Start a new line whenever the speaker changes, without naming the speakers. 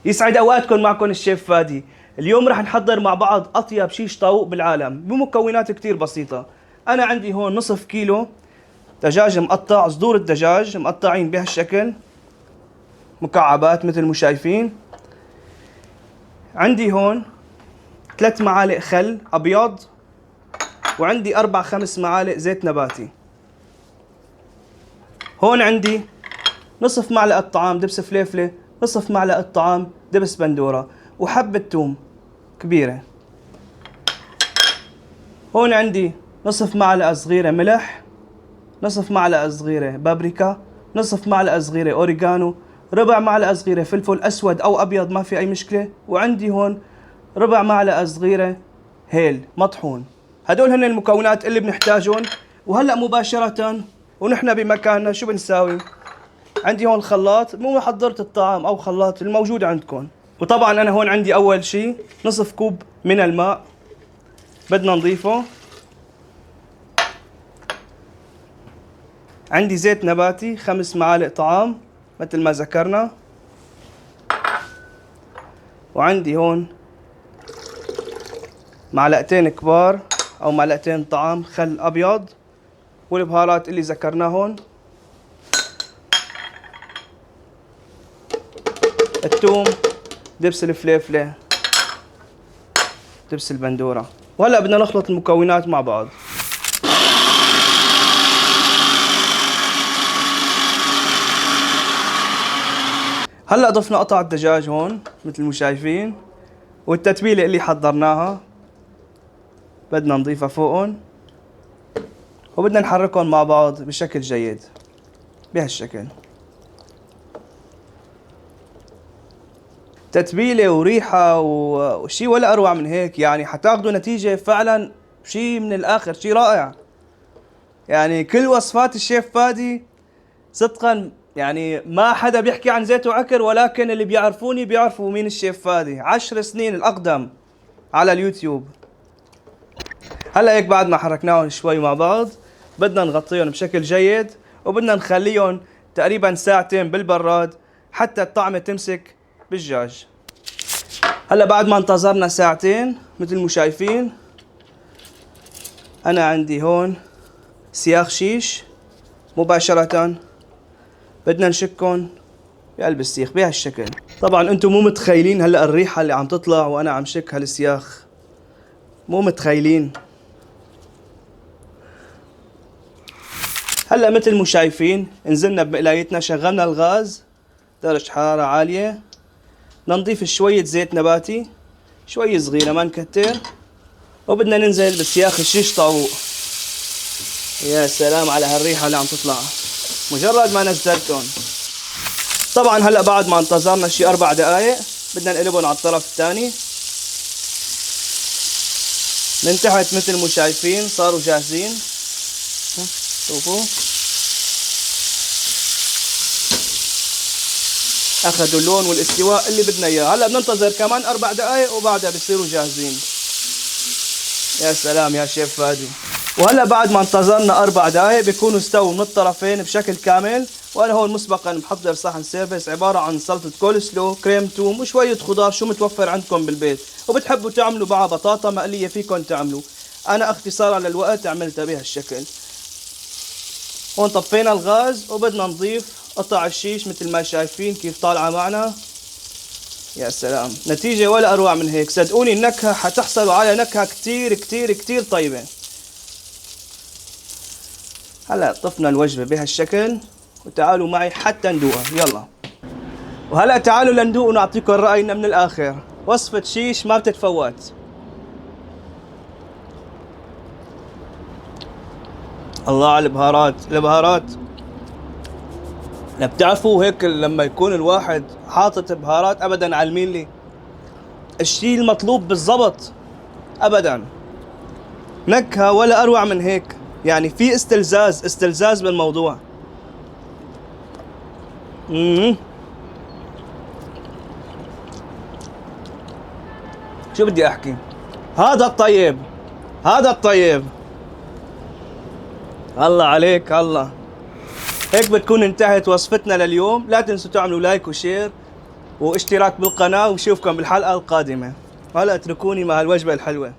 يسعد اوقاتكم، معكم الشيف فادي. اليوم رح نحضر مع بعض اطيب شيش طاووق بالعالم بمكونات كتير بسيطة. انا عندي هون نصف كيلو دجاج مقطع، صدور الدجاج مقطعين بهالشكل مكعبات مثل ما شايفين. عندي هون 3 معالق خل ابيض، وعندي 4-5 معالق زيت نباتي. هون عندي نصف معلقة طعام دبس فليفلة، نصف معلقة طعام دبس بندورة، وحبة توم كبيرة. هون عندي نصف معلقة صغيرة ملح، نصف معلقة صغيرة بابريكا، نصف معلقة صغيرة أوريغانو، ربع معلقة صغيرة فلفل أسود أو أبيض ما في أي مشكلة، وعندي هون ربع معلقة صغيرة هيل مطحون. هدول هن المكونات اللي بنحتاجهم. وهلأ مباشرة ونحن بمكاننا شو بنساوي؟ عندي هون خلاط، مو حضرت الطعام أو خلاط الموجود عندكم. وطبعا أنا هون عندي أول شي نصف كوب من الماء بدنا نضيفه. عندي زيت نباتي 5 معالق طعام مثل ما ذكرنا. وعندي هون معلقتين كبار أو معلقتين طعام خل أبيض، والبهارات اللي ذكرناهن، الثوم، دبس الفليفلة، دبس البندورة. وهلأ بدنا نخلط المكونات مع بعض. هلأ ضفنا قطع الدجاج هون مثل ما شايفين، والتتبيلة اللي حضرناها بدنا نضيفها فوقهم، وبدنا نحركهم مع بعض بشكل جيد بهالشكل. تتبيلة وريحة وشي ولا أروع من هيك، يعني حتاخدوا نتيجة فعلا شي من الآخر، شي رائع. يعني كل وصفات الشيف فادي صدقا، يعني ما حدا بيحكي عن زيت وعكر، ولكن اللي بيعرفوني بيعرفوا مين الشيف فادي. 10 سنين الأقدم على اليوتيوب. هلا هيك بعد ما حركناهم شوي مع بعض بدنا نغطيهم بشكل جيد، وبدنا نخليهم تقريبا ساعتين بالبراد حتى الطعمة تمسك بالدجاج. هلا بعد ما انتظرنا ساعتين مثل ما شايفين، انا عندي هون سياخ شيش. مباشرة بدنا نشكهم بقلب السيخ بهالشكل. طبعا انتم مو متخيلين هلا الريحة اللي عم تطلع وانا عم شك هالسياخ، مو متخيلين. هلا مثل ما شايفين نزلنا بمقلايتنا، شغلنا الغاز درجة حرارة عالية. بدنا نضيف شوية زيت نباتي، شوية صغيرة ما نكتر، وبدنا ننزل بسياخ الشيش طاووق. يا سلام على هالريحة اللي عم تطلع مجرد ما نزلتهم. طبعا هلا بعد ما انتظرنا شي 4 دقايق بدنا نقلبهم على الطرف الثاني. من تحت مثل ما شايفين صاروا جاهزين. شوفوا اخذوا اللون والاستواء اللي بدنا اياه. هلا بننتظر كمان 4 دقايق وبعدها بصيروا جاهزين. يا سلام يا شيف فادي. وهلا بعد ما انتظرنا 4 دقايق بيكونوا استووا من الطرفين بشكل كامل. وانا هون مسبقا محضر صحن سيرفيس عباره عن سلطه كول سلو، كريم توم، وشويه خضار شو متوفر عندكم بالبيت. وبتحبوا تعملوا معها بطاطا مقليه فيكم تعملوا. انا اختصارا للوقت عملتها بهالشكل. هون طفينا الغاز وبدنا نضيف قطع الشيش مثل ما شايفين كيف طالعه معنا. يا سلام، نتيجة ولا أروع من هيك. صدقوني النكهة حتحصلوا على نكهة كتير كتير كتير طيبة. هلا طفنا الوجبة بهالشكل، وتعالوا معي حتى ندوقها. يلا. وهلا تعالوا لندوق ونعطيكم رأينا من الآخر. وصفة شيش ما بتتفوت. الله على البهارات، البهارات. بتعرفوا هيك لما يكون الواحد حاطط بهارات ابدا على الميلي، الشيء المطلوب بالضبط ابدا. نكهة ولا اروع من هيك، يعني في استلزاز بالموضوع. شو بدي احكي؟ هذا الطيب، هذا الطيب. الله عليك الله. هيك بتكون انتهت وصفتنا لليوم. لا تنسوا تعملوا لايك وشير واشتراك بالقناة، وشوفكم بالحلقة القادمة. هلا اتركوني مع الوجبة الحلوة.